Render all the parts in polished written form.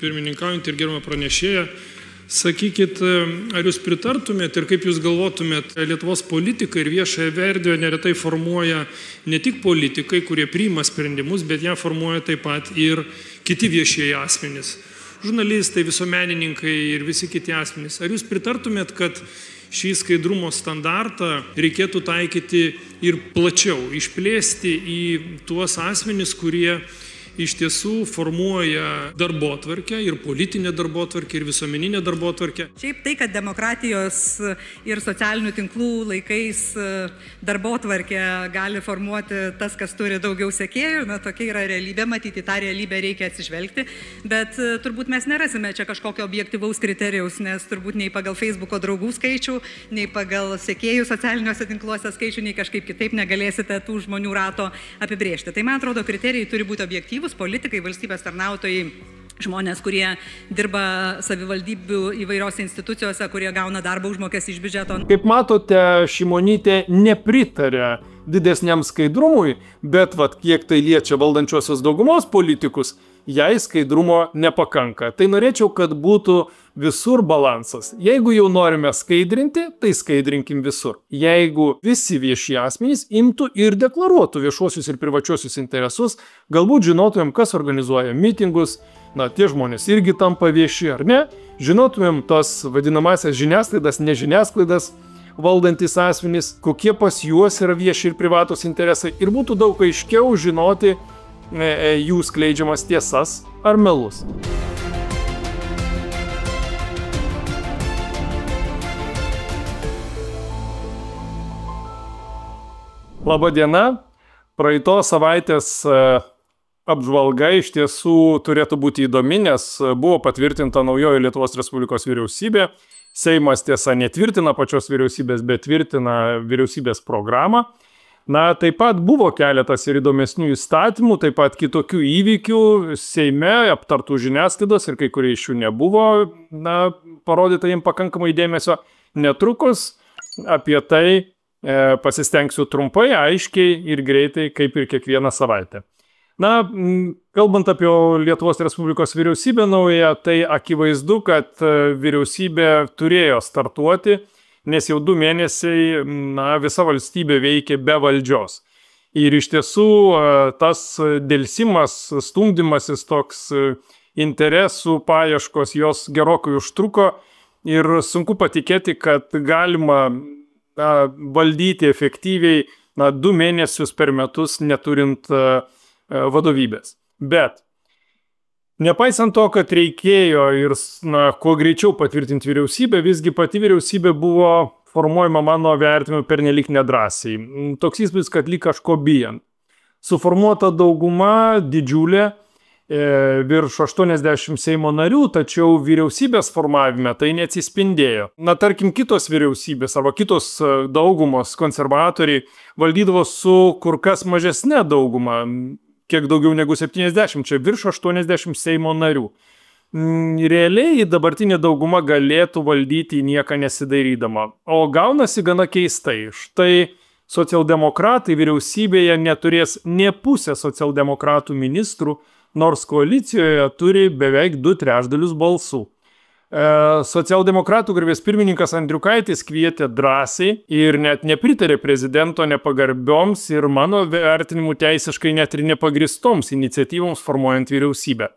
pirmininkaujant ir gerbama pranešėja. Sakykit, ar jūs pritartumėt ir kaip jūs galvotumėt, Lietuvos politiką ir viešąją erdvę neretai formuoja ne tik politikai, kurie priima sprendimus, bet ją formuoja taip pat ir kiti viešieji asmenys. Žurnalistai, visuomenininkai ir visi kiti asmenys. Ar jūs pritartumėt, kad šį skaidrumo standartą reikėtų taikyti ir plačiau, išplėsti į tuos asmenys, kurie iš tiesų formuoja darbotvarkę ir politinę darbotvarkę ir visuomeninę darbotvarkę. Šiaip tai, kad demokratijos ir socialinių tinklų laikais darbotvarkę gali formuoti tas, kas turi daugiau sekėjų, tokia yra realybė, matyti tą realybę reikia atsižvelgti, bet turbūt mes nerasime čia kažkokio objektyvaus kriterijaus, nes turbūt nei pagal Facebooko draugų skaičių, nei pagal sekėjų socialiniuose tinkluose skaičių, nei kažkaip kitaip negalėsite tų žmonių rato apibrėžti. Tai man atrodo, kriterijai turi būti objektyvūs. Politikai, valstybės tarnautojai, žmonės, kurie dirba savivaldybių įvairiose institucijose, kurie gauna darbo užmokestį iš biudžeto. Kaip matote, Šimonytė nepritarė didesniam skaidrumui, bet kiek tai liečia valdančiosios daugumos politikus, jai skaidrumo nepakanka. Tai norėčiau, kad būtų visur balansas. Jeigu jau norime skaidrinti, tai skaidrinkim visur. Jeigu visi vieši asmenys imtų ir deklaruotų viešuosius ir privačiosius interesus, galbūt žinotumėm, kas organizuoja mitingus, tie žmonės irgi tampa vieši, ar ne? Žinotumėm tos vadinamasias žiniasklaidas, nežiniasklaidas valdantis asmenys, kokie pas juos yra vieši ir privatus interesai ir būtų daug aiškiau žinoti jų skleidžiamas tiesas ar melus. Labą dieną. Praeitos savaitės apžvalga iš tiesų turėtų būti įdomi, nes buvo patvirtinta naujoji Lietuvos Respublikos vyriausybė. Seimas tiesa netvirtina pačios vyriausybės, bet tvirtina vyriausybės programą. Taip pat buvo keletas ir įdomesnių įstatymų, taip pat kitokių įvykių Seime, aptartų žiniasklaidos ir kai kurie iš jų nebuvo parodyta jiems pakankamai dėmesio. Netrukus apie tai pasistengsiu trumpai, aiškiai ir greitai, kaip ir kiekvieną savaitę. Kalbant apie Lietuvos Respublikos vyriausybę naują, tai akivaizdu, kad vyriausybė turėjo startuoti, nes jau 2 mėnesiai visa valstybė veikė be valdžios. Ir iš tiesų tas dėlsimas, stumdymasis toks interesų paieškos, jos gerokai užtruko ir sunku patikėti, kad galima valdyti efektyviai 2 mėnesius per metus neturint vadovybės. Bet nepaisant to, kad reikėjo ir kuo greičiau patvirtinti vyriausybę, visgi pati vyriausybė buvo formuojama mano vertinimu pernelyg nedrąsiai. Toks įspūdis, kad lyg kažko bijant. Suformuota dauguma didžiulė, virš 80 Seimo narių, tačiau vyriausybės formavime tai neatsispindėjo. Tarkim, kitos vyriausybės arba kitos daugumos konservatoriai valdydavo su kur kas mažesne dauguma, kiek daugiau negu 70, čia virš 80 Seimo narių. Realiai dabartinė dauguma galėtų valdyti nieką nesidairydama. O gaunasi gana keistai. Štai socialdemokratai vyriausybėje neturės nė pusę socialdemokratų ministrų, nors koalicijoje turi beveik 2/3 balsų. Socialdemokratų garbės pirmininkas Andriukaitis kvietė drąsiai ir net nepritarė prezidento nepagarbioms ir mano vertinimu teisiškai net ir nepagristoms iniciatyvoms formuojant vyriausybę.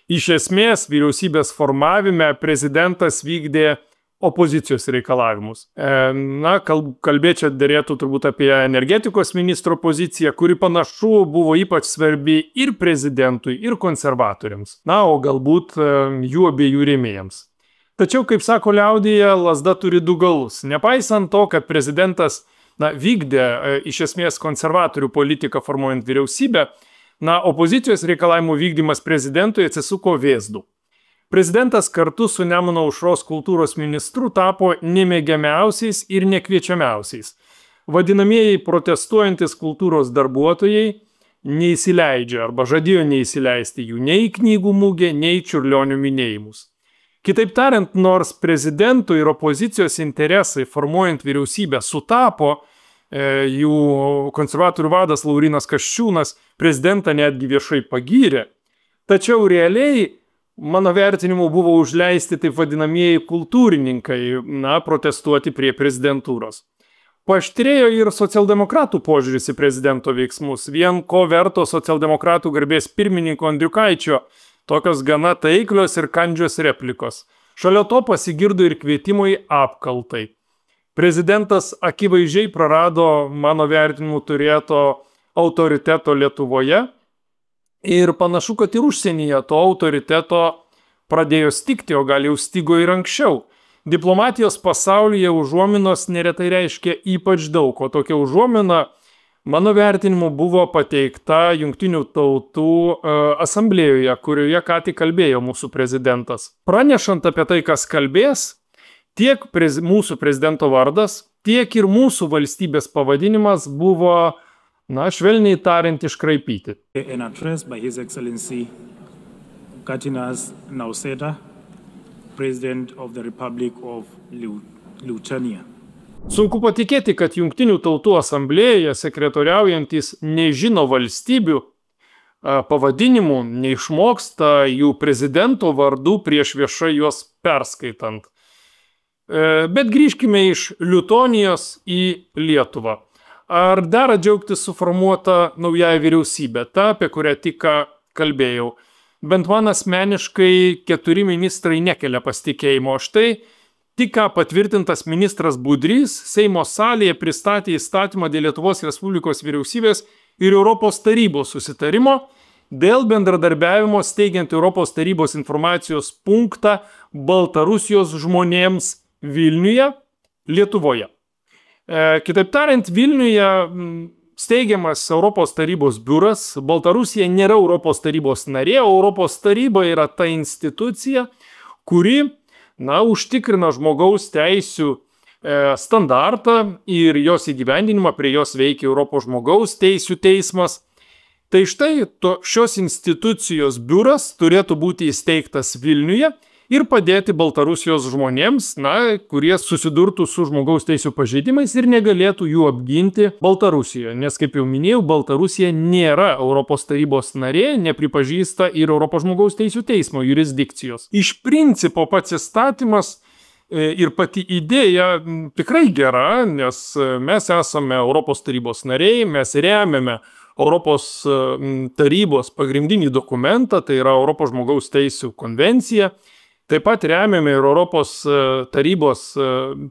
Iš esmės, vyriausybės formavime prezidentas vykdė opozicijos reikalavimus. Kalbėčiau dėrėtų turbūt apie energetikos ministro poziciją, kuri panašu buvo ypač svarbi ir prezidentui, ir konservatoriams. O galbūt jų abiejų rėmėjams. Tačiau, kaip sako liaudyje, lazda turi 2 galus. Nepaisant to, kad prezidentas vykdė iš esmės konservatorių politiką formuojant vyriausybę, opozicijos reikalavimų vykdymas prezidentui atsisuko vėzdu. Prezidentas kartu su Nemuno aušros kultūros ministru tapo nemėgiamiausiais ir nekviečiamiausiais. Vadinamieji protestuojantis kultūros darbuotojai neįsileidžia arba žadėjo neįsileisti jų nei į knygų mugę, nei į Čiurlionio minėjimus. Kitaip tariant, nors prezidentų ir opozicijos interesai formuojant vyriausybę sutapo, jų konservatorių vadas Laurynas Kasčiūnas prezidentą netgi viešai pagyrė, tačiau realiai mano vertinimu, buvo užleisti taip vadinamieji kultūrininkai, protestuoti prie prezidentūros. Paaštrėjo ir socialdemokratų požiūris į prezidento veiksmus. Vien ko verto socialdemokratų garbės pirmininko Andriukaičio tokios gana taiklios ir kandžios replikos. Šalia to pasigirdo ir kvietimai apkaltai. Prezidentas akivaizdžiai prarado, mano vertinimu, turėto autoriteto Lietuvoje ir panašu, kad ir užsienyje to autoriteto pradėjo stigti, o gal jau stigo ir anksčiau. Diplomatijos pasaulyje užuominos neretai reiškia ypač daug, o tokia užuomina, mano vertinimu, buvo pateikta Jungtinių tautų asamblėjoje, kurioje ką tik kalbėjo mūsų prezidentas. Pranešant apie tai, kas kalbės, tiek mūsų prezidento vardas, tiek ir mūsų valstybės pavadinimas buvo, švelniai tariant, iškraipyti. An address by His Excellency Gatinas Nausėda, President of the Republic of Lithuania. Sunku patikėti, kad Jungtinių tautų asamblėjoje sekretoriaujantis nežino valstybių pavadinimų, neišmoksta jų prezidento vardų prieš viešai juos perskaitant. Bet grįžkime iš Livonijos į Lietuvą. Ar dera džiaugtis suformuota naująją vyriausybę, ta, apie kurią tik kalbėjau? Bent man asmeniškai 4 ministrai nekelia pasitikėjimo. Štai tik patvirtintas ministras Budrys Seimo salėje pristatė įstatymą dėl Lietuvos Respublikos vyriausybės ir Europos tarybos susitarimo dėl bendradarbiavimo steigiant Europos tarybos informacijos punktą Baltarusijos žmonėms Vilniuje, Lietuvoje. Kitaip tariant, Vilniuje steigiamas Europos tarybos biuras, Baltarusija nėra Europos tarybos narė, o Europos taryba yra ta institucija, kuri, užtikrina žmogaus teisių standartą ir jos įgyvendinimą, prie jos veikia Europos žmogaus teisių teismas. Tai štai šios institucijos biuras turėtų būti įsteigtas Vilniuje ir padėti Baltarusijos žmonėms, kurie susidurtų su žmogaus teisių pažeidimais ir negalėtų jų apginti Baltarusijoje. Nes, kaip jau minėjau, Baltarusija nėra Europos tarybos narė, nepripažįsta ir Europos žmogaus teisių teismo jurisdikcijos. Iš principo pats įstatymas ir pati idėja tikrai gera, nes mes esame Europos tarybos nariai, mes remiame Europos tarybos pagrindinį dokumentą, tai yra Europos žmogaus teisių konvencija. Taip pat remiame ir Europos tarybos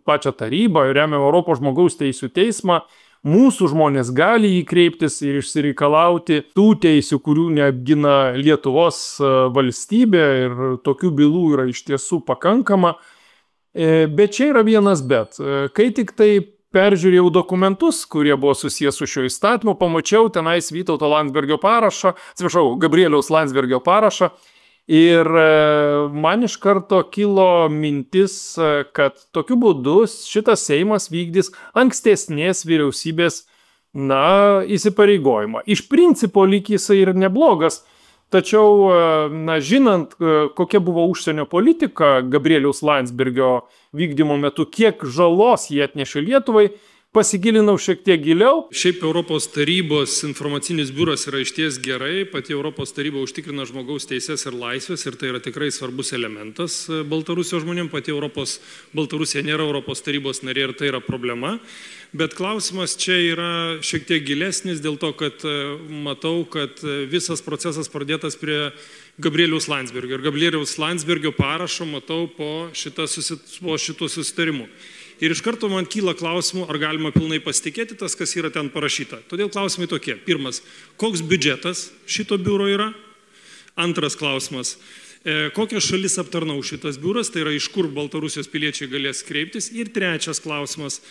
pačią tarybą, remiame Europos žmogaus teisių teismą. Mūsų žmonės gali jį kreiptis ir išsireikalauti tų teisių, kurių neapgina Lietuvos valstybė, ir tokių bylų yra iš tiesų pakankama. Bet čia yra vienas bet. Kai tik tai peržiūrėjau dokumentus, kurie buvo susijęs su šio įstatymu, pamačiau tenais Vytauto Landsbergio parašą, Gabrieliaus Landsbergio parašą. Ir man iš karto kilo mintis, kad tokiu būdu šitas Seimas vykdys ankstesnės vyriausybės įsipareigojimą. Iš principo lyg jisai ir neblogas, tačiau žinant, kokia buvo užsienio politika Gabrieliaus Landsbergio vykdymo metu, kiek žalos jie atnešė Lietuvai, pasigilinau šiek tiek giliau. Šiaip Europos tarybos informacinis biuras yra išties gerai, pati Europos taryba užtikrina žmogaus teises ir laisvės ir tai yra tikrai svarbus elementas Baltarusijos žmonėms. Pati Baltarusija nėra Europos tarybos narė ir tai yra problema. Bet klausimas čia yra šiek tiek gilesnis dėl to, kad matau, kad visas procesas pradėtas prie Gabrieliaus Landsbergio. Ir Gabrieliaus Landsbergio parašo matau po šito susitarimu. Ir iš karto man kyla klausimų, ar galima pilnai pasitikėti tas, kas yra ten parašyta. Todėl klausimai tokie. Pirmas, koks biudžetas šito biuro yra? Antras klausimas, kokias šalis aptarnau šitas biuras, tai yra iš kur Baltarusijos piliečiai galės kreiptis. Ir trečias klausimas,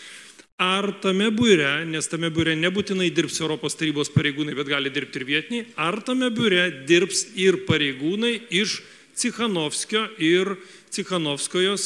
ar tame biure, nes tame biure nebūtinai dirbs Europos tarybos pareigūnai, bet gali dirbti ir vietiniai, ar tame biure dirbs ir pareigūnai iš Cichanovskio ir Cichanovskojos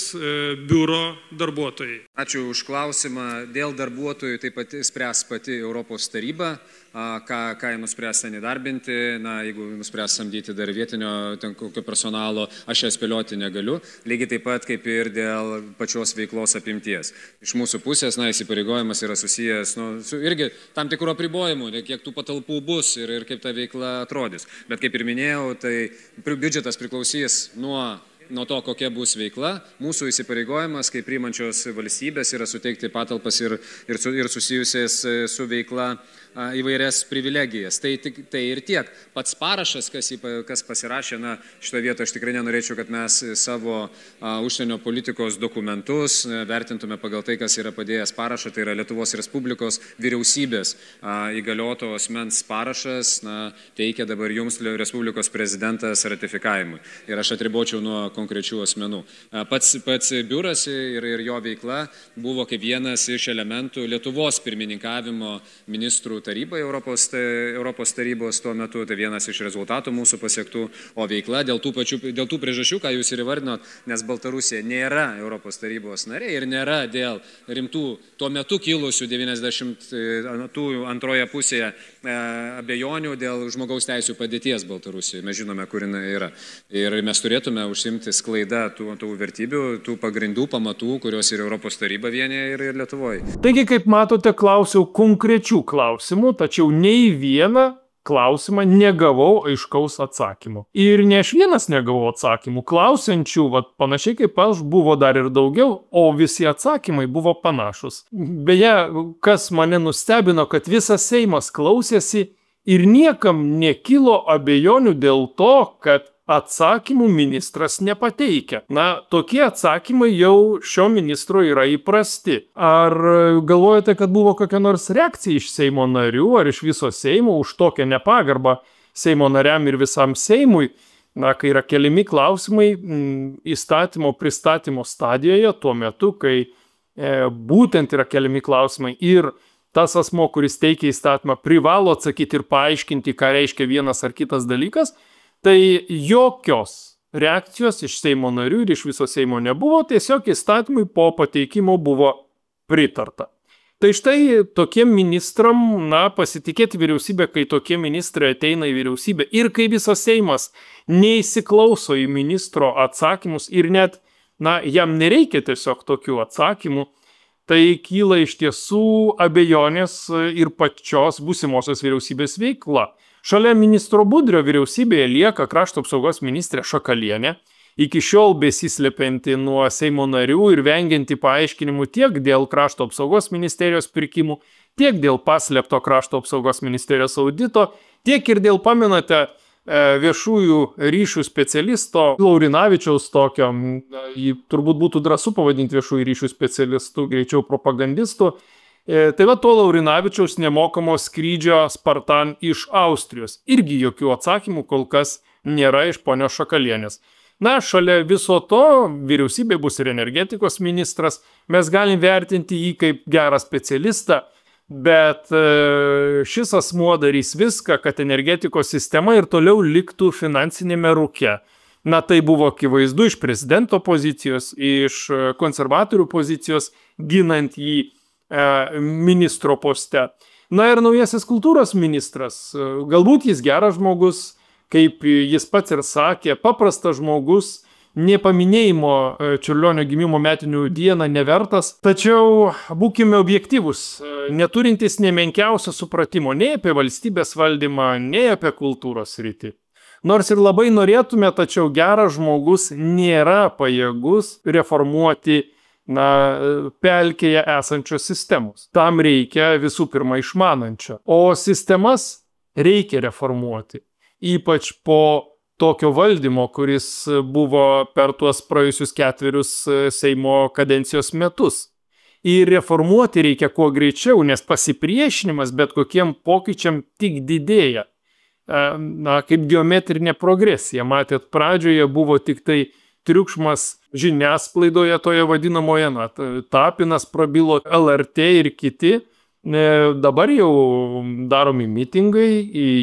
biuro darbuotojai. Ačiū už klausimą. Dėl darbuotojų taip pat spręs pati Europos taryba. ką jie nuspręs ten įdarbinti, jeigu nuspręs samdyti dar vietinio ten kokio personalo, aš ją spėlioti negaliu, lygiai taip pat kaip ir dėl pačios veiklos apimties. Iš mūsų pusės, įsipareigojimas yra susijęs su irgi tam tikrų apribojimų, kiek tų patalpų bus ir kaip ta veikla atrodys. Bet kaip ir minėjau, tai biudžetas priklausys nuo to, kokia bus veikla. Mūsų įsipareigojimas, kaip priimančios valstybės, yra suteikti patalpas ir susijusias su veikla įvairias privilegijas. Tai ir tiek. Pats parašas, kas pasirašė, šitoje vietoje aš tikrai nenorėčiau, kad mes savo užsienio politikos dokumentus vertintume pagal tai, kas yra padėjęs parašą, tai yra Lietuvos Respublikos vyriausybės įgalioto asmens parašas, teikia dabar jums Respublikos prezidentas ratifikavimui. Ir aš atribočiau nuo konkrečių asmenų. Pats biuras ir jo veikla buvo kaip vienas iš elementų Lietuvos pirmininkavimo ministrų tarybai Europos tarybos tuo metu, tai vienas iš rezultatų mūsų pasiektų, o veikla dėl tų priežasčių, ką jūs ir įvardinot, nes Baltarusija nėra Europos tarybos narė ir nėra dėl rimtų tuo metu kilusių 90-ųjų antroje pusėje abejonių dėl žmogaus teisių padėties Baltarusijoje. Mes žinome, kur jinai yra. Ir mes turėtume užsimti sklaidą tų vertybių, tų pagrindų, pamatų, kurios ir Europos taryba vienyje ir Lietuvoje. Taigi, kaip matote, klausiau konkrečių klausimų, tačiau nei vieną klausimą negavau aiškaus atsakymo. Ir ne aš vienas negavau atsakymų. Klausiančių, panašiai kaip aš, buvo dar ir daugiau, o visi atsakymai buvo panašus. Beje, kas mane nustebino, kad visas Seimas klausėsi ir niekam nekilo abejonių dėl to, kad atsakymų ministras nepateikia. Tokie atsakymai jau šio ministro yra įprasti. Ar galvojate, kad buvo kokia nors reakcija iš Seimo narių ar iš viso Seimo už tokią nepagarbą Seimo nariam ir visam Seimui? Kai yra keliami klausimai įstatymo pristatymo stadijoje, tuo metu, kai būtent yra keliami klausimai ir tas asmo, kuris teikia įstatymą, privalo atsakyti ir paaiškinti, ką reiškia vienas ar kitas dalykas, tai jokios reakcijos iš Seimo narių ir iš viso Seimo nebuvo, tiesiog įstatymui po pateikimo buvo pritarta. Tai štai tokiem ministram, pasitikėti vyriausybę, kai tokie ministrai ateina į vyriausybę ir kai visas Seimas neįsiklauso į ministro atsakymus ir net, jam nereikia tiesiog tokių atsakymų, tai kyla iš tiesų abejonės ir pačios būsimosios vyriausybės veikla. Šalia ministro Budrio vyriausybėje lieka krašto apsaugos ministrė Šakalienė, iki šiol besislepianti nuo Seimo narių ir vengianti paaiškinimų tiek dėl krašto apsaugos ministerijos pirkimų, tiek dėl paslėpto krašto apsaugos ministerijos audito, tiek ir dėl, pamenate, viešųjų ryšių specialisto Laurinavičiaus tokio, jį turbūt būtų drąsu pavadinti viešųjų ryšių specialistu, greičiau propagandistu. Tai to Laurinavičiaus nemokamo skrydžio Spartan iš Austrijos. Irgi jokių atsakymų kol kas nėra iš ponios Šakalienės. Šalia viso to vyriausybė bus ir energetikos ministras. Mes galim vertinti jį kaip gerą specialistą, bet šis asmuo darys viską, kad energetikos sistema ir toliau liktų finansinėme rūke. Tai buvo akivaizdu iš prezidento pozicijos, iš konservatorių pozicijos, ginant jį ministro poste. Ir naujasis kultūros ministras. Galbūt jis geras žmogus, kaip jis pats ir sakė, paprastas žmogus, nepaminėjimo Čiurlionio gimimo metinių dieną nevertas. Tačiau būkime objektyvus, neturintys nemenkiausio supratimo nei apie valstybės valdymą, nei apie kultūros sritį. Nors ir labai norėtume, tačiau geras žmogus nėra pajėgus reformuoti pelkėje esančios sistemos. Tam reikia visų pirma išmanančio. O sistemas reikia reformuoti. Ypač po tokio valdymo, kuris buvo per tuos praėjusius 4 Seimo kadencijos metus. Ir reformuoti reikia kuo greičiau, nes pasipriešinimas bet kokiem pokyčiam tik didėja. Kaip geometrinė progresija. Matėt, pradžioje buvo tik tai triukšmas žiniasklaidoje toje vadinamoje, Tapinas prabilo, LRT ir kiti. Dabar jau daromi mitingai,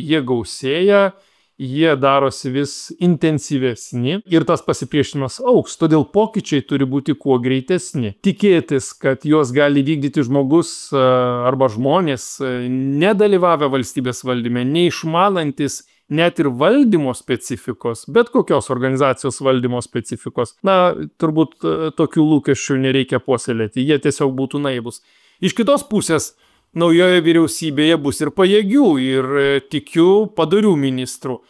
jie gausėja jie darosi vis intensyvesni ir tas pasipriešinimas augs, todėl pokyčiai turi būti kuo greitesni. Tikėtis, kad juos gali vykdyti žmogus arba žmonės nedalyvavę valstybės valdyme, neišmanantis net ir valdymo specifikos, bet kokios organizacijos valdymo specifikos. Na, turbūt tokių lūkesčių nereikia puoselėti, jie tiesiog būtų naivūs. Iš kitos pusės, naujoje vyriausybėje bus ir pajėgių, ir tikiu padorių ministrų.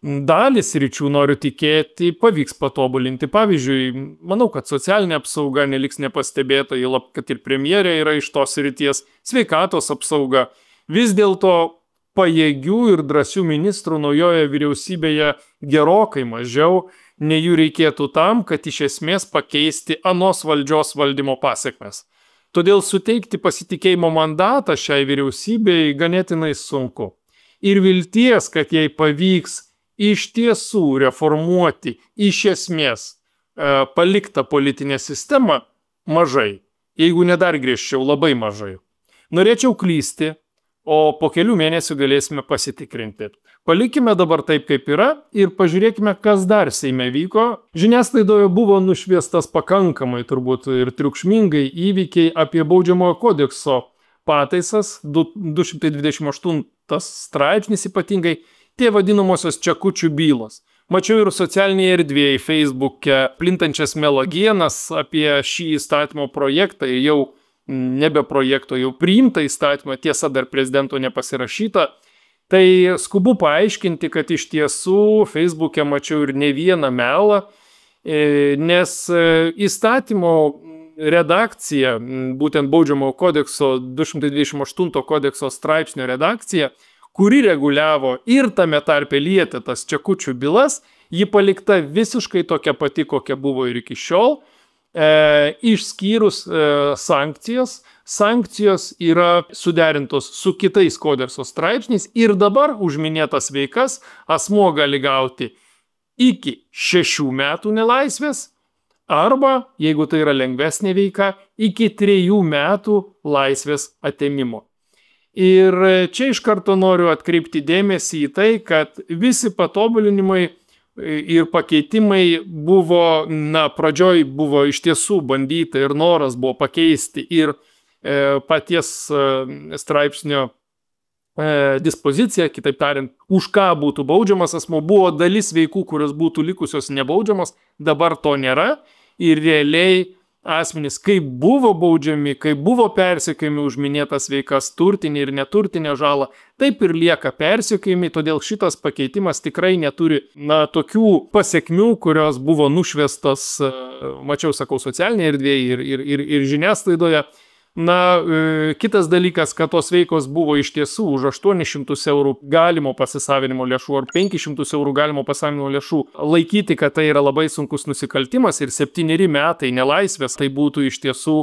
Dalis sričių, noriu tikėti, pavyks patobulinti. Pavyzdžiui, manau, kad socialinė apsauga neliks nepastebėta, kad ir premjerė yra iš tos srities, sveikatos apsauga. Vis dėlto pajėgių ir drąsių ministrų naujoje vyriausybėje gerokai mažiau, nei jų reikėtų tam, kad iš esmės pakeisti anos valdžios valdymo pasekmes. Todėl suteikti pasitikėjimo mandatą šiai vyriausybei ganėtinai sunku. Ir vilties, kad jai pavyks iš tiesų reformuoti iš esmės paliktą politinę sistemą, mažai. Jeigu ne dar griežčiau, labai mažai. Norėčiau klysti, o po kelių mėnesių galėsime pasitikrinti. Palikime dabar taip, kaip yra ir pažiūrėkime, kas dar Seime vyko. Žiniasklaidoje buvo nušviestas pakankamai turbūt ir triukšmingai įvykiai apie baudžiamojo kodekso pataisas, 228 straipsnis ypatingai, tie vadinamosios čekučių bylos. Mačiau ir socialinėje erdvėje, Facebook'e, plintančias melagienas apie šį įstatymo projektą, jau nebe projekto, jau priimta įstatymą, tiesa dar prezidento nepasirašyta. Tai skubu paaiškinti, kad iš tiesų Facebook'e mačiau ir ne vieną melą, nes įstatymo redakcija, būtent baudžiamojo kodekso 228 kodekso straipsnio redakcija, kuri reguliavo ir tame tarpe lietė tas čekučių bylas, ji palikta visiškai tokia pati, kokia buvo ir iki šiol. Išskyrus sankcijas. Sankcijos yra suderintos su kitais kodekso straipsniais ir dabar už minėtas veikas asmuo gali gauti iki 6 metų nelaisvės arba, jeigu tai yra lengvesnė veika, iki 3 metų laisvės atėmimo. Ir čia iš karto noriu atkreipti dėmesį į tai, kad visi patobulinimai ir pakeitimai buvo, pradžioj buvo iš tiesų bandyta ir noras buvo pakeisti ir paties straipsnio dispoziciją, kitaip tariant, už ką būtų baudžiamas asmuo, buvo dalis veikų, kurios būtų likusios nebaudžiamas, dabar to nėra ir realiai asmenys, kaip buvo baudžiami, kaip buvo persekiojami už minėtas veikas, turtinė ir neturtinė žala, taip ir lieka persekiojami, todėl šitas pakeitimas tikrai neturi tokių pasekmių, kurios buvo nušviestos, mačiau, sakau, socialinėje erdvėje ir žiniasklaidoje. Kitas dalykas, kad tos veikos buvo iš tiesų už 800 eurų galimo pasisavinimo lėšų ar 500 eurų galimo pasisavinimo lėšų laikyti, kad tai yra labai sunkus nusikaltimas ir 7 metai nelaisvės, tai būtų iš tiesų,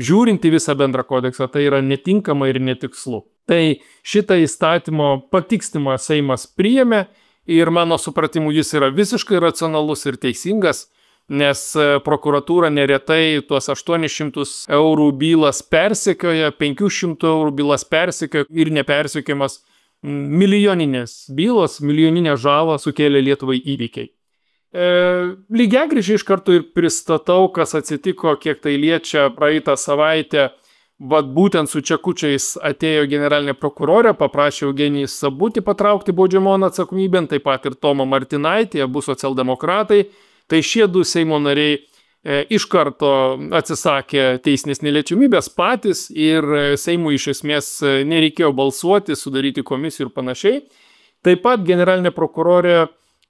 žiūrinti visą bendrą kodeksą, tai yra netinkama ir netikslu. Tai šitą įstatymo patikstimą Seimas priėmė ir mano supratimu jis yra visiškai racionalus ir teisingas, nes prokuratūra neretai tuos 800 eurų bylas persekioja, 500 eurų bylas persekioja ir nepersekiojamas milijoninės bylos, milijoninę žalą sukėlė Lietuvai įvykiai. Lygiagrečiai iš karto ir pristatau, kas atsitiko, kiek tai liečia praeitą savaitę. Būtent su čekučiais atėjo generalinė prokurorė, paprašė Eugenijų Sabutį patraukti baudžiamon atsakomybėn, taip pat ir Tomą Martinaitį, abu socialdemokratai. Tai šie du Seimo nariai iš karto atsisakė teisinės neliečiamybės patys ir Seimui iš esmės nereikėjo balsuoti, sudaryti komisijų ir panašiai. Taip pat generalinė prokurorė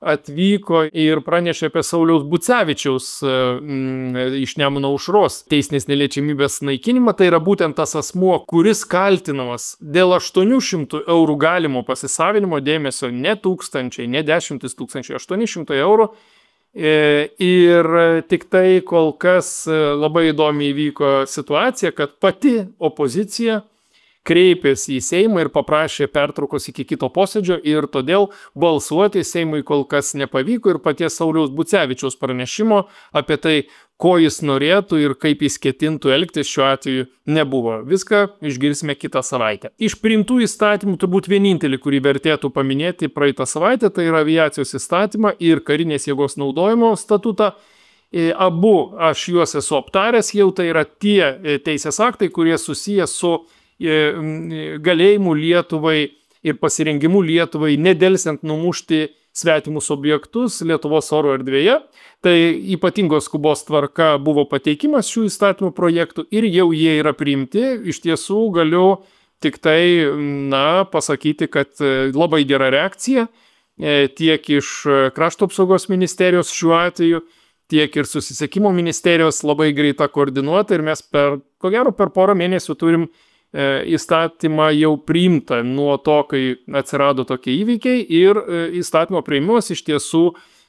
atvyko ir pranešė apie Sauliaus Bucevičiaus iš Nemuno aušros teisinės neliečiamybės naikinimą. Tai yra būtent tas asmuo, kuris kaltinamas dėl 800 eurų galimo pasisavinimo, dėmesio ne tūkstančiai, ne 10 tūkstančių, 800 eurų. Ir tik tai kol kas labai įdomiai įvyko situacija, kad pati opozicija kreipėsi į Seimą ir paprašė pertraukos iki kito posėdžio ir todėl balsuoti Seimui kol kas nepavyko ir paties Sauliaus Bucevičiaus pranešimo apie tai, ko jis norėtų ir kaip jis ketintų elgtis šiuo atveju nebuvo. Viską išgirsime kitą savaitę. Iš priimtų įstatymų turbūt vienintelį, kurį vertėtų paminėti praeitą savaitę, tai yra aviacijos įstatymą ir karinės jėgos naudojimo statutą. Abu aš juos esu aptaręs, jau tai yra tie teisės aktai, kurie susiję su galėjimu Lietuvai ir pasirengimu Lietuvai nedelsiant numušti svetimus objektus Lietuvos oro erdvėje. Tai ypatingos skubos tvarka buvo pateikimas šių įstatymų projektų ir jau jie yra priimti. Iš tiesų galiu tik tai pasakyti, kad labai gera reakcija tiek iš Krašto apsaugos ministerijos šiuo atveju, tiek ir Susisiekimo ministerijos labai greita koordinuota ir mes ko gero per porą mėnesių turim įstatymą jau priimta nuo to, kai atsirado tokie įvykiai ir įstatymo priimimas iš tiesų,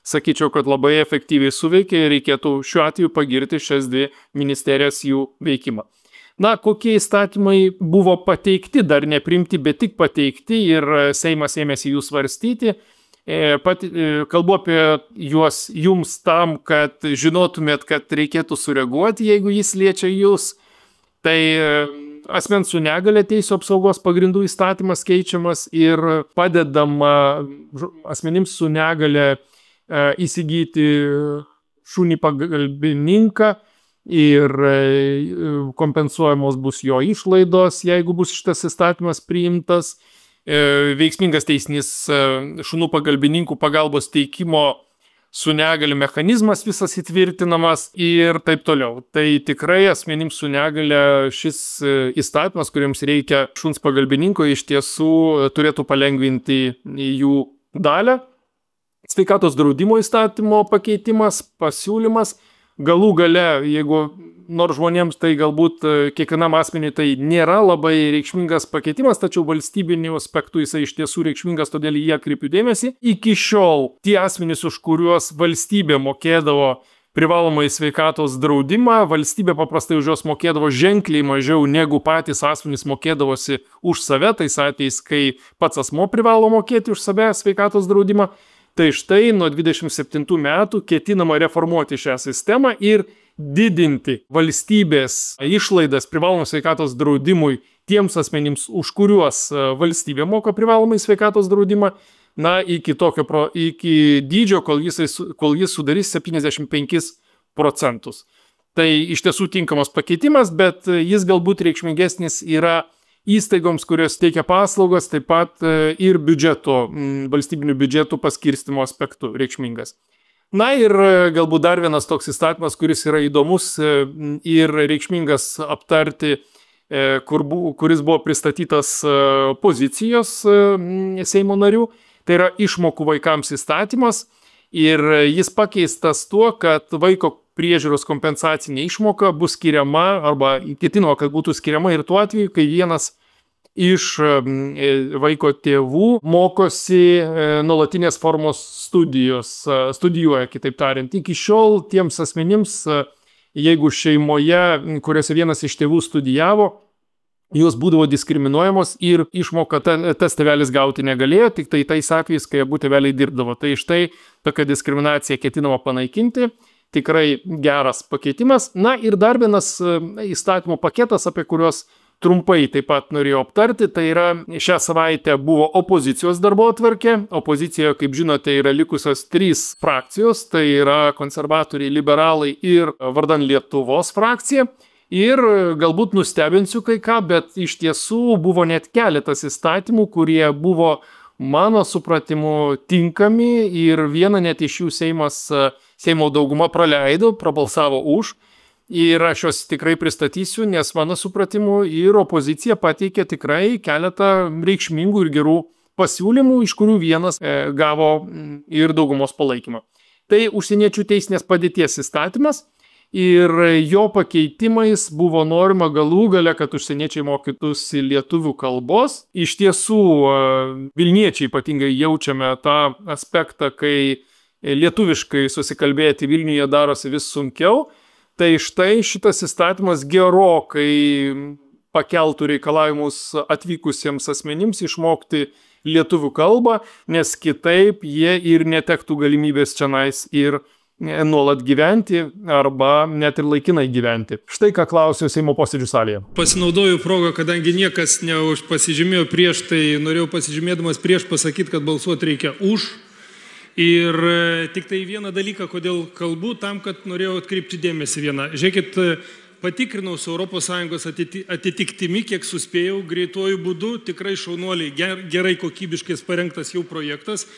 sakyčiau, kad labai efektyviai suveikė ir reikėtų šiuo atveju pagirti šias dvi ministerijas jų veikimą. Kokie įstatymai buvo pateikti, dar nepriimti, bet tik pateikti ir Seimas ėmėsi jų svarstyti. Kalbu apie juos jums tam, kad žinotumėt, kad reikėtų sureaguoti, jeigu jis liečia jūs. Tai asmens su negale teisių apsaugos pagrindų įstatymas keičiamas ir padedama asmenims su negale įsigyti šunį pagalbininką ir kompensuojamos bus jo išlaidos, jeigu bus šitas įstatymas priimtas. Veiksmingas teisinis šunų pagalbininkų pagalbos teikimo su negali mechanizmas visas įtvirtinamas ir taip toliau. Tai tikrai asmenims su negale šis įstatymas, kuriems reikia šuns pagalbininko, iš tiesų turėtų palengvinti jų dalią. Sveikatos draudimo įstatymo pakeitimas, pasiūlymas. Galų gale, jeigu nors žmonėms tai galbūt kiekvienam asmeniui tai nėra labai reikšmingas pakeitimas, tačiau valstybiniu aspektu jisai iš tiesų reikšmingas, todėl jie atkreipiu dėmesį. Iki šiol tie asmenys, už kuriuos valstybė mokėdavo privalomai sveikatos draudimą, valstybė paprastai už juos mokėdavo ženkliai mažiau negu patys asmenys mokėdavosi už save, tais atvejais, kai pats asmo privalo mokėti už save sveikatos draudimą. Tai štai nuo 27 metų ketinama reformuoti šią sistemą ir didinti valstybės išlaidas privalomai sveikatos draudimui tiems asmenims, už kuriuos valstybė moka privalomai sveikatos draudimą, iki dydžio, kol jis sudarys 75%. Tai iš tiesų tinkamas pakeitimas, bet jis galbūt reikšmingesnis yra įstaigoms, kurios teikia paslaugas, taip pat ir valstybinių biudžetų paskirstimo aspektų reikšmingas. Ir galbūt dar vienas toks įstatymas, kuris yra įdomus ir reikšmingas aptarti, kuris buvo pristatytas pozicijos Seimo narių, tai yra išmokų vaikams įstatymas ir jis pakeistas tuo, kad vaiko priežiūros kompensacinė išmoka bus skiriama arba ketinama, kad būtų skiriama ir tuo atveju, kai vienas iš vaiko tėvų mokosi nuolatinės formos studijuoja, kitaip tariant. Iki šiol tiems asmenims, jeigu šeimoje, kuriuose vienas iš tėvų studijavo, jos būdavo diskriminuojamos ir išmoką tas tėvelis gauti negalėjo, tik tai tais atvejais, kai abu tėveliai dirbdavo. Tai štai tokia diskriminacija ketinama panaikinti. Tikrai geras pakeitimas. Ir dar vienas įstatymų paketas, apie kuriuos trumpai taip pat norėjau aptarti, tai yra šią savaitę buvo opozicijos darbotvarkė. Opozicijoje, kaip žinote, yra likusios 3 frakcijos, tai yra konservatoriai, liberalai ir vardan Lietuvos frakcija. Ir galbūt nustebinsiu kai ką, bet iš tiesų buvo net keletas įstatymų, kurie buvo mano supratimu tinkami ir vieną net iš jų Seimo dauguma prabalsavo už. Ir aš juos tikrai pristatysiu, nes mano supratimu ir opozicija pateikė tikrai keletą reikšmingų ir gerų pasiūlymų, iš kurių vienas gavo ir daugumos palaikymą. Tai užsieniečių teisinės padėties įstatymas ir jo pakeitimais buvo norima galų gale, kad užsieniečiai mokytųsi lietuvių kalbos. Iš tiesų, vilniečiai ypatingai jaučiame tą aspektą, kai lietuviškai susikalbėti Vilniuje darosi vis sunkiau. Tai štai šitas įstatymas gerokai pakeltų reikalavimus atvykusiems asmenims išmokti lietuvių kalbą, nes kitaip jie ir netektų galimybės čionais ir nuolat gyventi arba net ir laikinai gyventi. Štai ką klausiau Seimo posėdžių salėje. Pasinaudoju progą, kadangi niekas nepasižymėjo prieš, tai norėjau pasižymėdamas prieš pasakyti, kad balsuoti reikia už. Ir tik tai vieną dalyką, kodėl kalbu, tam, kad norėjau atkreipti dėmesį vieną. Žiūrėkit, patikrinau su ES atitiktimi, kiek suspėjau greituoju būdu, tikrai šaunuoliai, gerai kokybiškai parengtas jau projektas.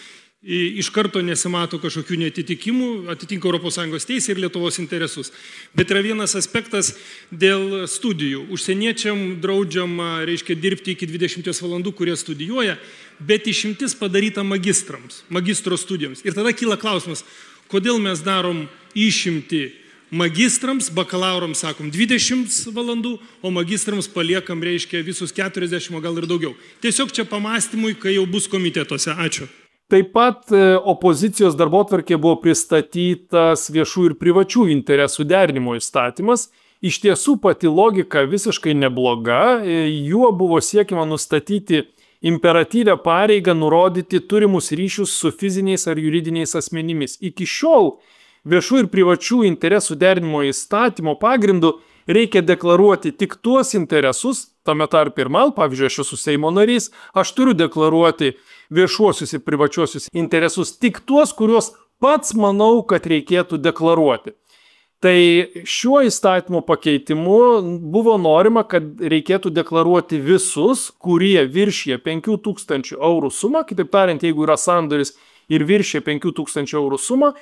Iš karto nesimato kažkokių netitikimų, atitinka ES teisę ir Lietuvos interesus. Bet yra vienas aspektas dėl studijų. Užsieniečiam draudžiama, reiškia, dirbti iki 20 valandų, kurie studijuoja, bet išimtis padaryta magistrams, magistro studijoms. Ir tada kyla klausimas, kodėl mes darom išimti magistrams, bakalaurams, sakom, 20 valandų, o magistrams paliekam, reiškia, visus 40, o gal ir daugiau. Tiesiog čia pamastymui, kai jau bus komitetuose. Ačiū. Taip pat opozicijos darbotvarkėje buvo pristatytas viešų ir privačių interesų derinimo įstatymas. Iš tiesų pati logika visiškai nebloga. Juo buvo siekiama nustatyti imperatyvę pareigą nurodyti turimus ryšius su fiziniais ar juridiniais asmenimis. Iki šiol viešų ir privačių interesų derinimo įstatymo pagrindu reikia deklaruoti tik tuos interesus, tame tarp ir man, pavyzdžiui, aš esu Seimo narys, aš turiu deklaruoti viešuosius ir privačiuosius interesus tik tuos, kuriuos pats manau, kad reikėtų deklaruoti. Tai šiuo įstatymo pakeitimu buvo norima, kad reikėtų deklaruoti visus, kurie viršyje 5000 eurų sumą, kitaip tariant, jeigu yra sandoris ir viršyje 5000 eurų sumą,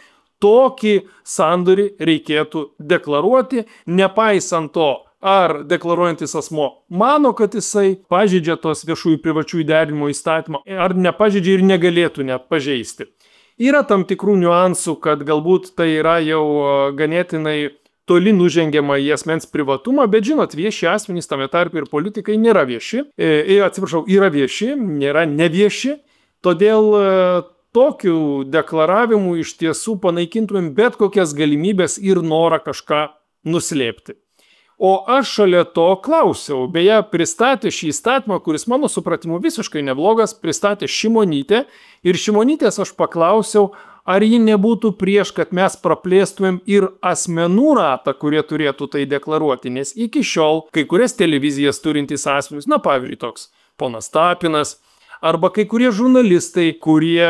tokį sandorį reikėtų deklaruoti, nepaisant to, ar deklaruojantis asmo mano, kad jisai pažeidžia tos viešųjų privačių derinimo įstatymą, ar nepažeidžia ir negalėtų net pažeisti. Yra tam tikrų niuansų, kad galbūt tai yra jau ganėtinai toli nužengiama į asmens privatumą, bet žinot, vieši asmenys, tame tarpe ir politikai, nėra vieši. Yra vieši, nėra nevieši, todėl tokiu deklaravimu iš tiesų panaikintumėm bet kokias galimybės ir norą kažką nuslėpti. O aš šalia to klausiau, beje, pristatė šį įstatymą, kuris mano supratimu visiškai neblogas, pristatė Šimonytė ir Šimonytės aš paklausiau, ar ji nebūtų prieš, kad mes praplėstumėm ir asmenų ratą, kurie turėtų tai deklaruoti, nes iki šiol kai kurias televizijas turintys asmenys, na pavyzdžiui toks ponas Tapinas, arba kai kurie žurnalistai, kurie,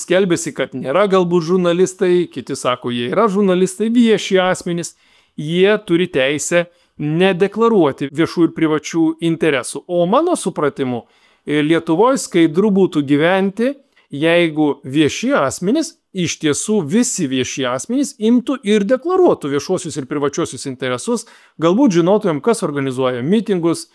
skelbėsi, kad nėra galbūt žurnalistai, kiti sako, jie yra žurnalistai, vieši asmenys, jie turi teisę nedeklaruoti viešų ir privačių interesų. O mano supratimu, Lietuvoje skaidru būtų gyventi, jeigu vieši asmenys, iš tiesų visi vieši asmenys, imtų ir deklaruotų viešuosius ir privačiuosius interesus, galbūt žinotumėm, kas organizuoja mitingus,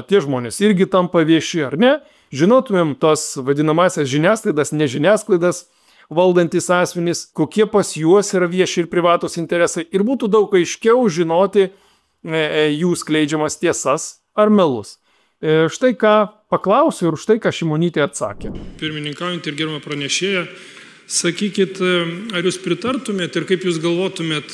tie žmonės irgi tampa vieši ar ne, žinotumėm tos vadinamasias žiniasklaidas, nežiniasklaidas, valdantis asmenys, kokie pas juos yra vieši ir privatus interesai ir būtų daug aiškiau žinoti jų skleidžiamas tiesas ar melus. Štai ką paklausiu ir štai ką Šimonytė atsakė. Pirmininkaujant ir gerbama pranešėja, sakykit, ar jūs pritartumėt ir kaip jūs galvotumėt,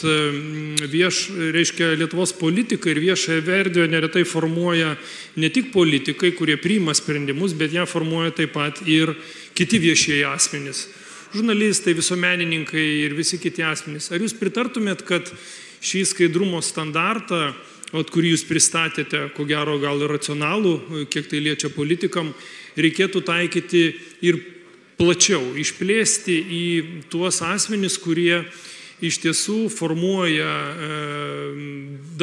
reiškia Lietuvos politikai ir viešąją erdvę neretai formuoja ne tik politikai, kurie priima sprendimus, bet ją formuoja taip pat ir kiti viešieji asmenys. Žurnalistai, visuomenininkai ir visi kiti asmenys. Ar jūs pritartumėt, kad šį skaidrumo standartą, kurį jūs pristatėte, ko gero gal ir racionalų, kiek tai liečia politikam, reikėtų taikyti ir plačiau, išplėsti į tuos asmenys, kurie iš tiesų formuoja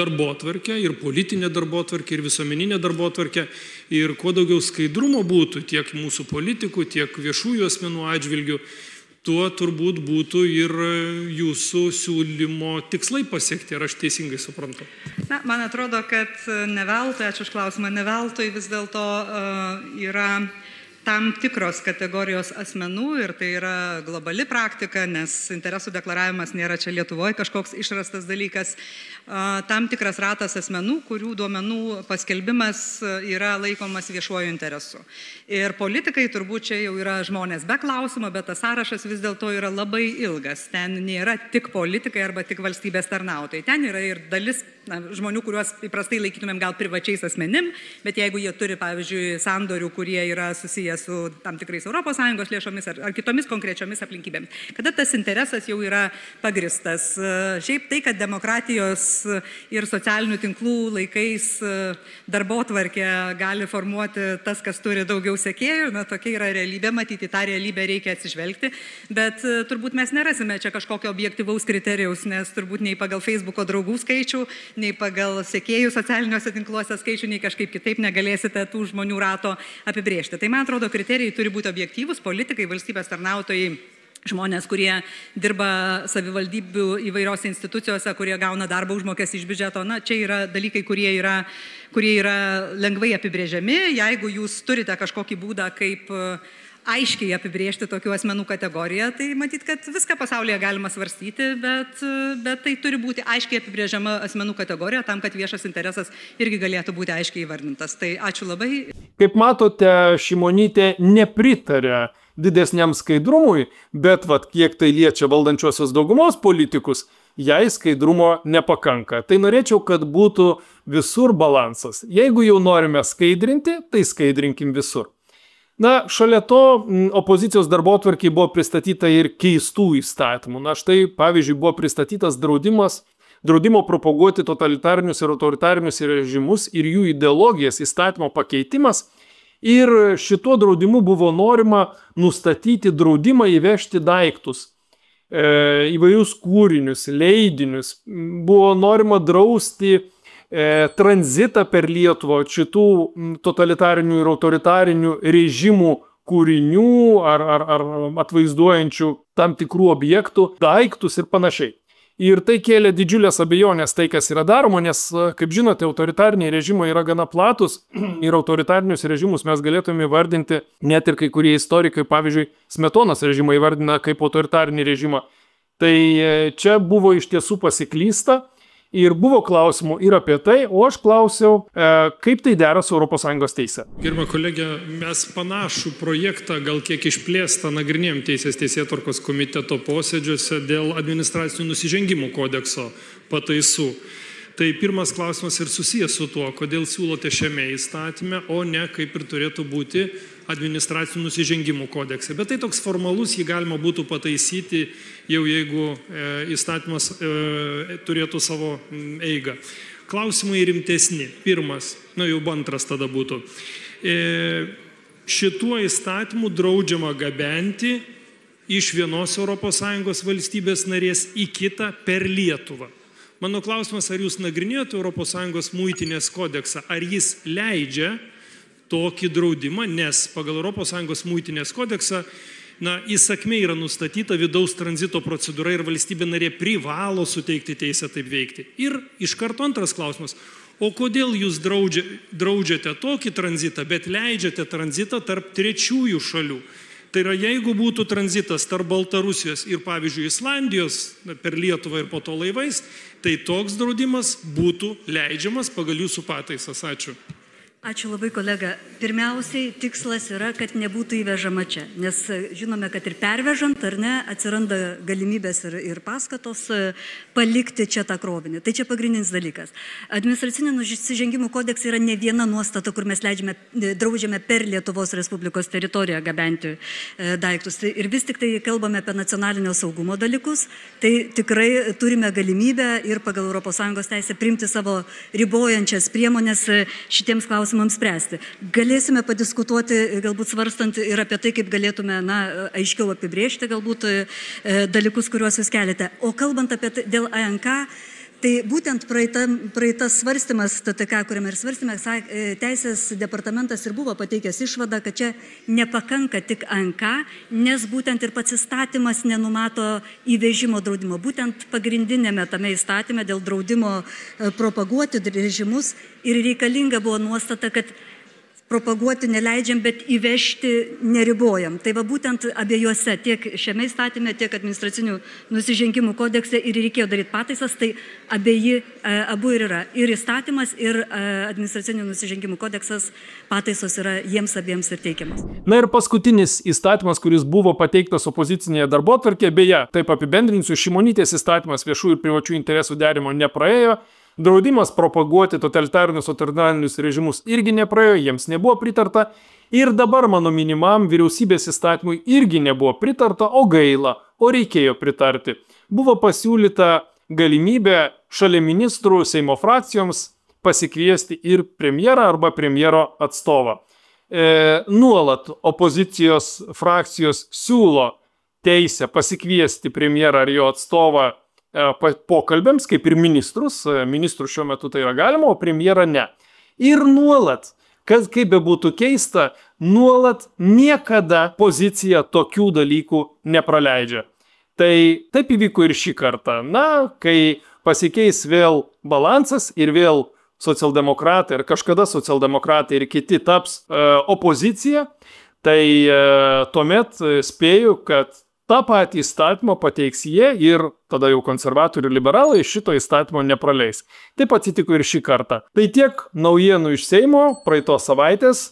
darbotvarkę ir politinę darbotvarkę ir visuomeninę darbotvarkę ir kuo daugiau skaidrumo būtų tiek mūsų politikų, tiek viešųjų asmenų atžvilgių, tuo turbūt būtų ir jūsų siūlymo tikslai pasiekti, ar aš teisingai suprantu? Man atrodo, kad neveltui, ačiū už klausimą, neveltui vis dėlto yra tam tikros kategorijos asmenų ir tai yra globali praktika, nes interesų deklaravimas nėra čia Lietuvoje kažkoks išrastas dalykas. Tam tikras ratas asmenų, kurių duomenų paskelbimas yra laikomas viešuoju interesu. Ir politikai turbūt čia jau yra žmonės be klausimo, bet tas sąrašas vis dėlto yra labai ilgas. Ten nėra tik politikai arba tik valstybės tarnautojai. Ten yra ir dalis žmonių, kuriuos įprastai laikytumėm gal privačiais asmenim, bet jeigu jie turi, pavyzdžiui, sandorių, kurie yra susiję su tam tikrais ES lėšomis ar kitomis konkrečiomis aplinkybėmis, kada tas interesas jau yra pagristas. Šiaip tai, kad demokratijos ir socialinių tinklų laikais darbotvarkę gali formuoti tas, kas turi daugiau sekėjų, tokia yra realybė, matyti tą realybę reikia atsižvelgti, bet turbūt mes nerasime čia kažkokio objektyvaus kriterijaus, nes turbūt nei pagal Facebooko draugų skaičių, nei pagal sekėjų socialiniuose tinkluose skaičių, nei kažkaip kitaip negalėsite tų žmonių rato apibrėžti. Tai man atrodo, kriterijai turi būti objektyvus, politikai, valstybės tarnautojai, žmonės, kurie dirba savivaldybių įvairiose institucijose, kurie gauna darbo užmokestį iš biudžeto. Čia yra dalykai, kurie yra lengvai apibrėžiami. Jeigu jūs turite kažkokį būdą, kaip aiškiai apibrėžti tokių asmenų kategoriją, tai matyt, kad viską pasaulyje galima svarstyti, bet tai turi būti aiškiai apibrėžiama asmenų kategorija tam, kad viešas interesas irgi galėtų būti aiškiai įvardintas. Tai ačiū labai. Kaip matote, Šimonytė nepritarė didesniam skaidrumui, bet kiek tai liečia valdančiosios daugumos politikus, jai skaidrumo nepakanka. Tai norėčiau, kad būtų visur balansas. Jeigu jau norime skaidrinti, tai skaidrinkim visur. Šalia to opozicijos darbotvarkėje buvo pristatyta ir keistų įstatymų. Štai, pavyzdžiui, buvo pristatytas draudimo propaguoti totalitarinius ir autoritarinius režimus ir jų ideologijas įstatymo pakeitimas. Ir šituo draudimu buvo norima nustatyti draudimą įvežti daiktus, įvairius kūrinius, leidinius. Buvo norima drausti tranzitą per Lietuvą šitų totalitarinių ir autoritarinių režimų kūrinių ar atvaizduojančių tam tikrų objektų, daiktus ir panašiai. Ir tai kėlė didžiulės abejonės tai, kas yra daroma, nes, kaip žinote, autoritariniai režimai yra gana platus ir autoritarinius režimus mes galėtume įvardinti, net ir kai kurie istorikai, pavyzdžiui, Smetonos režimą įvardina kaip autoritarinį režimą. Tai čia buvo iš tiesų pasiklysta. Ir buvo klausimų ir apie tai, o aš klausiau, kaip tai dera su ES teise. Gerbiama kolegė, mes panašų projektą, gal kiek išplėstą, nagrinėjom Teisėtvarkos komiteto posėdžiuose dėl administracinių nusižengimų kodekso pataisų. Tai pirmas klausimas ir susijęs su tuo, kodėl siūlote šiame įstatyme, o ne kaip ir turėtų būti administracinių nusižengimų kodekse. Bet tai toks formalus, jį galima būtų pataisyti jau jeigu įstatymas turėtų savo eigą. Klausimai rimtesni. Pirmas, jau antras tada būtų. Šituo įstatymu draudžiama gabenti iš vienos ES valstybės narės į kitą per Lietuvą. Mano klausimas, ar jūs nagrinėjote ES muitinės kodeksą, ar jis leidžia tokį draudimą, nes pagal ES muitinės kodeksą įsakmiai yra nustatyta vidaus tranzito procedūra ir valstybė narė privalo suteikti teisę taip veikti. Ir iš karto antras klausimas, o kodėl jūs draudžiate tokį tranzitą, bet leidžiate tranzitą tarp trečiųjų šalių? Tai yra, jeigu būtų tranzitas tarp Baltarusijos ir, pavyzdžiui, Islandijos per Lietuvą ir po to laivais, tai toks draudimas būtų leidžiamas pagal jūsų pataisas. Ačiū. Ačiū labai, kolega. Pirmiausiai tikslas yra, kad nebūtų įvežama čia, nes žinome, kad ir pervežant, ar ne, atsiranda galimybės ir paskatos palikti čia tą krovinį. Tai čia pagrindinis dalykas. Administracinių nusižengimų kodekse yra ne viena nuostata, kur mes draudžiame per Lietuvos Respublikos teritoriją gabenti daiktus. Ir vis tik tai kalbame apie nacionalinio saugumo dalykus, tai tikrai turime galimybę ir pagal ES teisę priimti savo ribojančias priemonės šitiems klausimams spręsti. Galėsime padiskutuoti, galbūt svarstant ir apie tai, kaip galėtume aiškiau apibrėžti galbūt dalykus, kuriuos jūs keliate. O kalbant apie dėl ANK, tai būtent praeitas svarstymas TTK, kuriame ir svarstymė, Teisės departamentas ir buvo pateikęs išvadą, kad čia nepakanka tik ANK, nes būtent ir pats įstatymas nenumato įvežimo draudimo. Būtent pagrindinėme tame įstatyme dėl draudimo propaguoti režimus ir reikalinga buvo nuostata, kad propaguoti neleidžiam, bet įvežti neribojam. Tai va būtent abiejuose, tiek šiame įstatyme, tiek administracinių nusižengimų kodekse ir reikėjo daryti pataisas, tai abu ir yra. Ir įstatymas, ir administracinių nusižengimų kodeksas pataisos yra jiems abiems ir teikiamas. Na ir paskutinis įstatymas, kuris buvo pateiktas opozicinėje darbotvarkėje, beje, taip apibendrinsiu, Šimonytės įstatymas viešų ir privačių interesų derimo nepraėjo. Draudimas propaguoti totalitarinius autoritarianius režimus irgi nepraėjo, jiems nebuvo pritarta. Ir dabar mano minimam vyriausybės įstatymui irgi nebuvo pritarta, o gaila, o reikėjo pritarti. Buvo pasiūlyta galimybė šalia ministrų Seimo frakcijoms pasikviesti ir premjerą arba premjero atstovą. Nuolat opozicijos frakcijos siūlo teisę pasikviesti premjerą ar jo atstovą pokalbėms, kaip ir ministrus. Ministrų šiuo metu tai yra galima, o premjerą ne. Ir nuolat, kaip bebūtų keista, nuolat niekada pozicija tokių dalykų nepraleidžia. Tai taip įvyko ir šį kartą. Na, kai pasikeis vėl balansas ir vėl socialdemokratai ir kažkada socialdemokratai ir kiti taps opozicija, tai tuomet spėju, kad tą patį įstatymą pateiks jie ir tada jau konservatorių liberalai šito įstatymo nepraleis. Taip atsitiko ir šį kartą. Tai tiek naujienų iš Seimo praeitos savaitės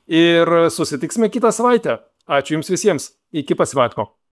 ir susitiksime kitą savaitę. Ačiū Jums visiems. Iki pasimatymo.